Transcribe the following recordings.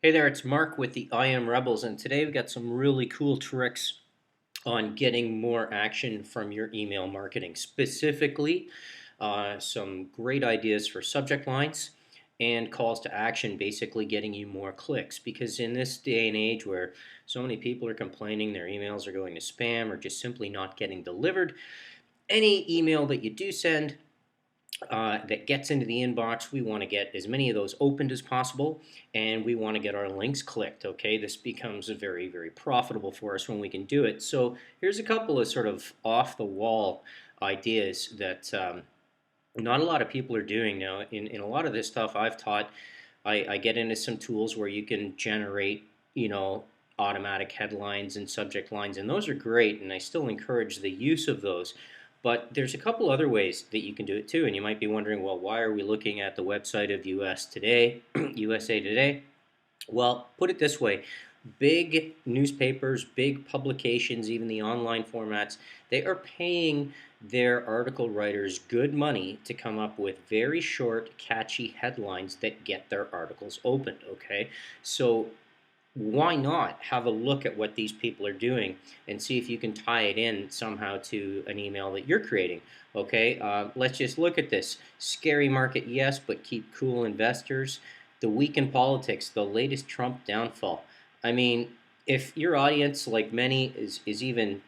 Hey there, it's Mark with the I Am Rebels, and today we've got some really cool tricks on getting more action from your email marketing. Specifically, some great ideas for subject lines and calls to action, basically getting you more clicks. Because in this day and age where so many people are complaining their emails are going to spam or just simply not getting delivered, any email that you do send that gets into the inbox, we want to get as many of those opened as possible, and we want to get our links clicked. Okay, this becomes very, very profitable for us when we can do it. So here's a couple of sort of off the wall ideas that not a lot of people are doing now. In a lot of this stuff I've taught, I get into some tools where you can generate, automatic headlines and subject lines, and those are great, and I still encourage the use of those. But there's a couple other ways that you can do it too, and you might be wondering, well, why are we looking at the website of US Today, USA Today? Well, put it this way, big newspapers, big publications, even the online formats, they are paying their article writers good money to come up with very short, catchy headlines that get their articles opened, okay? So why not have a look at what these people are doing and see if you can tie it in somehow to an email that you're creating? Okay, let's just look at this. Scary market, yes, but keep cool investors. The week in politics, the latest Trump downfall. I mean, if your audience, like many, is even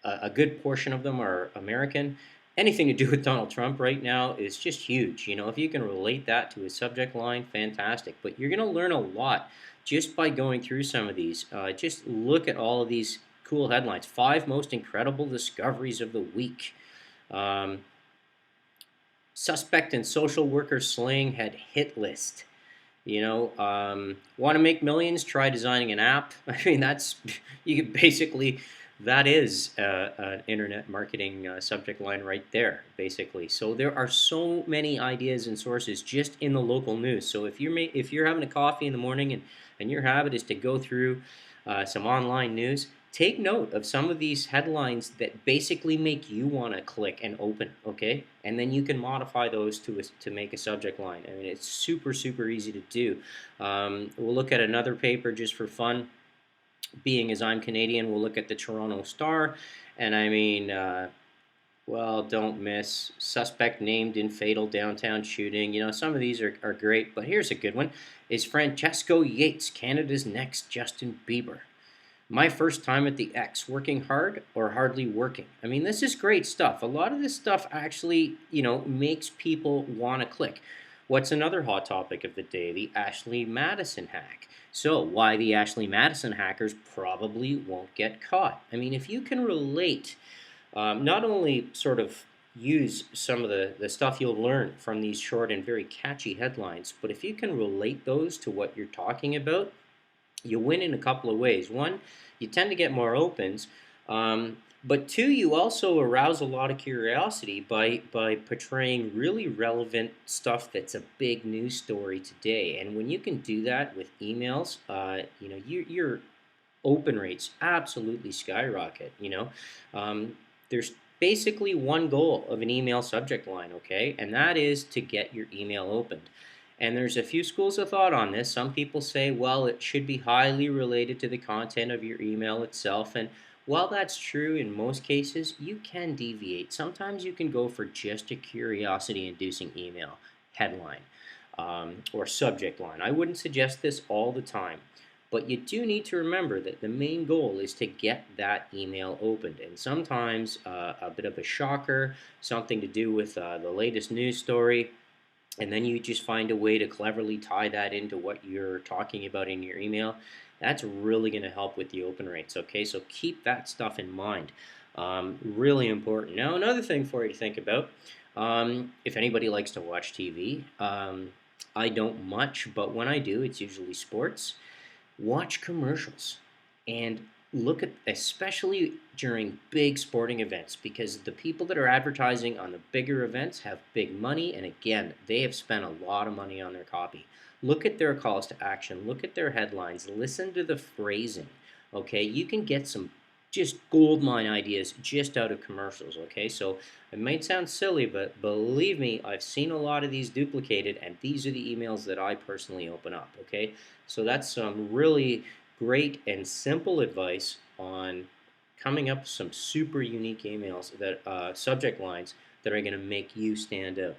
a good portion of them are American, anything to do with Donald Trump right now is just huge. If you can relate that to a subject line, fantastic. But you're going to learn a lot just by going through some of these. Just look at all of these cool headlines. 5 most incredible discoveries of the week. Um, Suspect in social worker slaying had hit list. Want to make millions? Try designing an app. I mean, you can basically, that is an internet marketing subject line right there, basically. So there are so many ideas and sources just in the local news. So if you're having a coffee in the morning and your habit is to go through some online news, take note of some of these headlines that basically make you want to click and open, okay? And then you can modify those to make a subject line. I mean, it's super, super easy to do. We'll look at another paper just for fun. Being as I'm Canadian, we'll look at the Toronto Star. And I mean, well, don't miss. Suspect named in fatal downtown shooting. Some of these are great, but here's a good one. Is Francesco Yates Canada's next Justin Bieber? My first time at the X, working hard or hardly working. I mean, this is great stuff. A lot of this stuff actually, makes people want to click. What's another hot topic of the day? The Ashley Madison hack. So, why the Ashley Madison hackers probably won't get caught. I mean, if you can relate, not only sort of use some of the stuff you'll learn from these short and very catchy headlines, but if you can relate those to what you're talking about, you win in a couple of ways. One, you tend to get more opens, but two, you also arouse a lot of curiosity by portraying really relevant stuff that's a big news story today. And when you can do that with emails, your open rates absolutely skyrocket. There's basically one goal of an email subject line, okay, and that is to get your email opened. And there's a few schools of thought on this. Some people say, well, it should be highly related to the content of your email itself. And while that's true in most cases, you can deviate. Sometimes you can go for just a curiosity inducing email headline or subject line. I wouldn't suggest this all the time. But you do need to remember that the main goal is to get that email opened. And sometimes a bit of a shocker, something to do with the latest news story, and then you just find a way to cleverly tie that into what you're talking about in your email. That's really going to help with the open rates, okay? So keep that stuff in mind. Really important. Now, another thing for you to think about, if anybody likes to watch TV, I don't much, but when I do, it's usually sports. Watch commercials and look at, especially during big sporting events, because the people that are advertising on the bigger events have big money, and again, they have spent a lot of money on their copy. Look at their calls to action, look at their headlines, listen to the phrasing. Okay, you can get some just gold mine ideas just out of commercials. Okay, so it might sound silly, but believe me, I've seen a lot of these duplicated, and these are the emails that I personally open up. Okay, so that's some really great and simple advice on coming up with some super unique emails that subject lines that are going to make you stand out.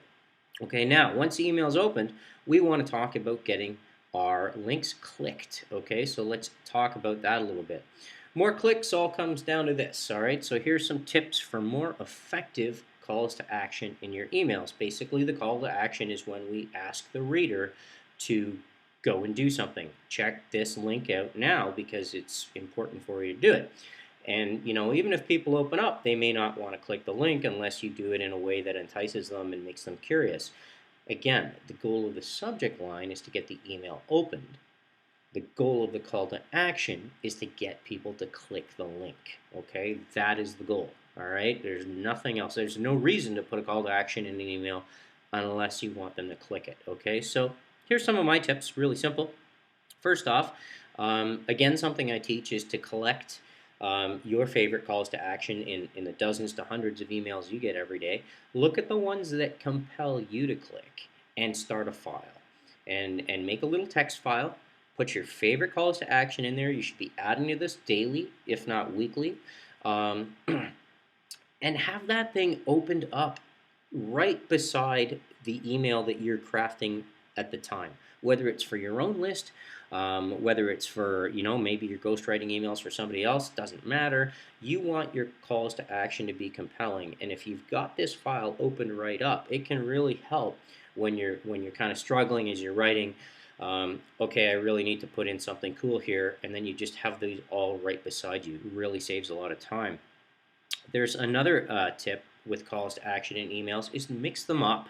Okay, now once the email is opened, we want to talk about getting our links clicked. Okay, so let's talk about that a little bit. More clicks all comes down to this. All right, so here's some tips for more effective calls to action in your emails. Basically, the call to action is when we ask the reader to go and do something. Check this link out now because it's important for you to do it. And even if people open up, they may not want to click the link unless you do it in a way that entices them and makes them curious. Again, the goal of the subject line is to get the email opened. The goal of the call to action is to get people to click the link. Okay, that is the goal. All right, there's nothing else. There's no reason to put a call to action in an email unless you want them to click it. Okay, so here's some of my tips, really simple. First off, again, something I teach is to collect your favorite calls to action in the dozens to hundreds of emails you get every day. Look at the ones that compel you to click and start a file. And make a little text file. Put your favorite calls to action in there. You should be adding to this daily, if not weekly. Um, and have that thing opened up right beside the email that you're crafting at the time, whether it's for your own list, whether it's for, maybe you're ghostwriting emails for somebody else, doesn't matter. You want your calls to action to be compelling. And if you've got this file opened right up, it can really help when you're kind of struggling as you're writing. Okay, I really need to put in something cool here, and then you just have these all right beside you. It really saves a lot of time. There's another tip with calls to action in emails is to mix them up.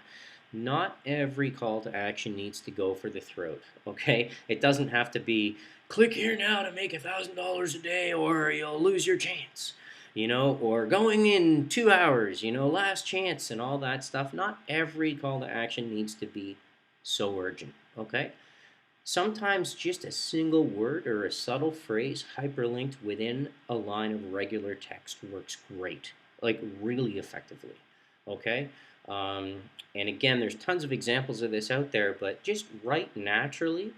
Not every call to action needs to go for the throat, okay? It doesn't have to be click here now to make $1,000 a day or you'll lose your chance, or going in 2 hours, last chance and all that stuff. Not every call to action needs to be so urgent, okay? Sometimes just a single word or a subtle phrase hyperlinked within a line of regular text works great, like really effectively. Okay? And again, there's tons of examples of this out there, but just write naturally.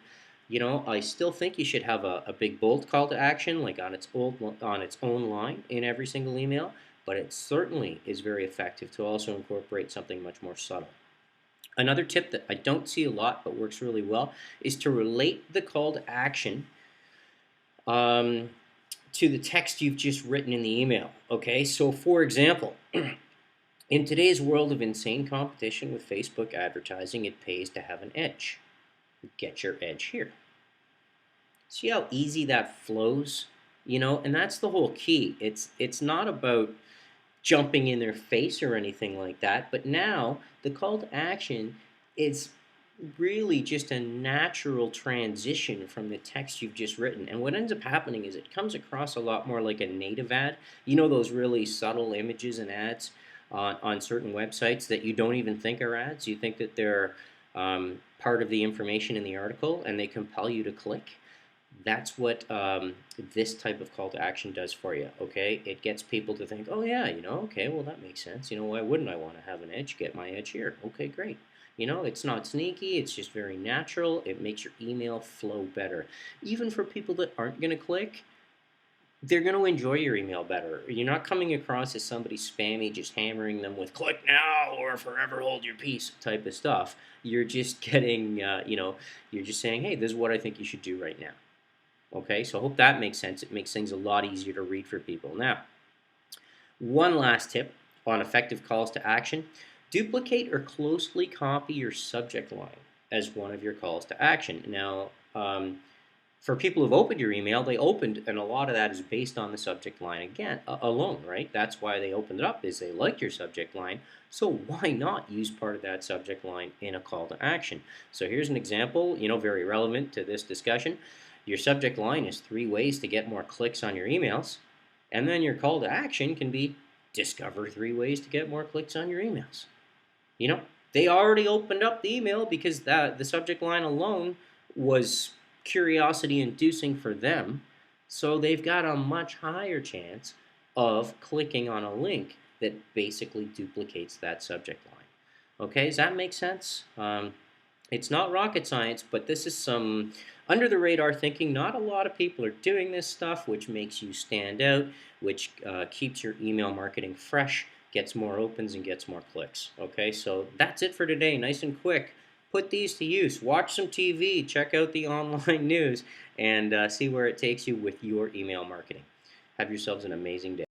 I still think you should have a big bold call to action, like on its own line in every single email, but it certainly is very effective to also incorporate something much more subtle. Another tip that I don't see a lot but works really well is to relate the call to action um, to the text you've just written in the email. Okay, so for example, in today's world of insane competition with Facebook advertising, it pays to have an edge. Get your edge here. See how easy that flows? And that's the whole key. It's not about jumping in their face or anything like that. But now the call to action is really just a natural transition from the text you've just written. And what ends up happening is it comes across a lot more like a native ad. Those really subtle images and ads on certain websites that you don't even think are ads. You think that they're part of the information in the article and they compel you to click. That's what this type of call to action does for you, okay? It gets people to think, oh yeah, okay, well that makes sense. Why wouldn't I want to have an edge? Get my edge here. Okay, great. It's not sneaky, it's just very natural. It makes your email flow better. Even for people that aren't going to click, they're going to enjoy your email better. You're not coming across as somebody spammy, just hammering them with click now or forever hold your peace type of stuff. You're just getting, you're just saying, hey, this is what I think you should do right now. Okay, so I hope that makes sense. It makes things a lot easier to read for people. Now, one last tip on effective calls to action. Duplicate or closely copy your subject line as one of your calls to action. Now, for people who've opened your email, they opened, and a lot of that is based on the subject line again, alone, right? That's why they opened it up, is they liked your subject line. So why not use part of that subject line in a call to action? So here's an example, very relevant to this discussion. Your subject line is 3 ways to get more clicks on your emails. And then your call to action can be discover 3 ways to get more clicks on your emails. They already opened up the email because the subject line alone was curiosity inducing for them. So they've got a much higher chance of clicking on a link that basically duplicates that subject line. Okay, does that make sense? It's not rocket science, but this is some under the radar thinking. Not a lot of people are doing this stuff, which makes you stand out, which keeps your email marketing fresh, gets more opens, and gets more clicks. Okay, so that's it for today. Nice and quick. Put these to use. Watch some TV, check out the online news, and see where it takes you with your email marketing. Have yourselves an amazing day.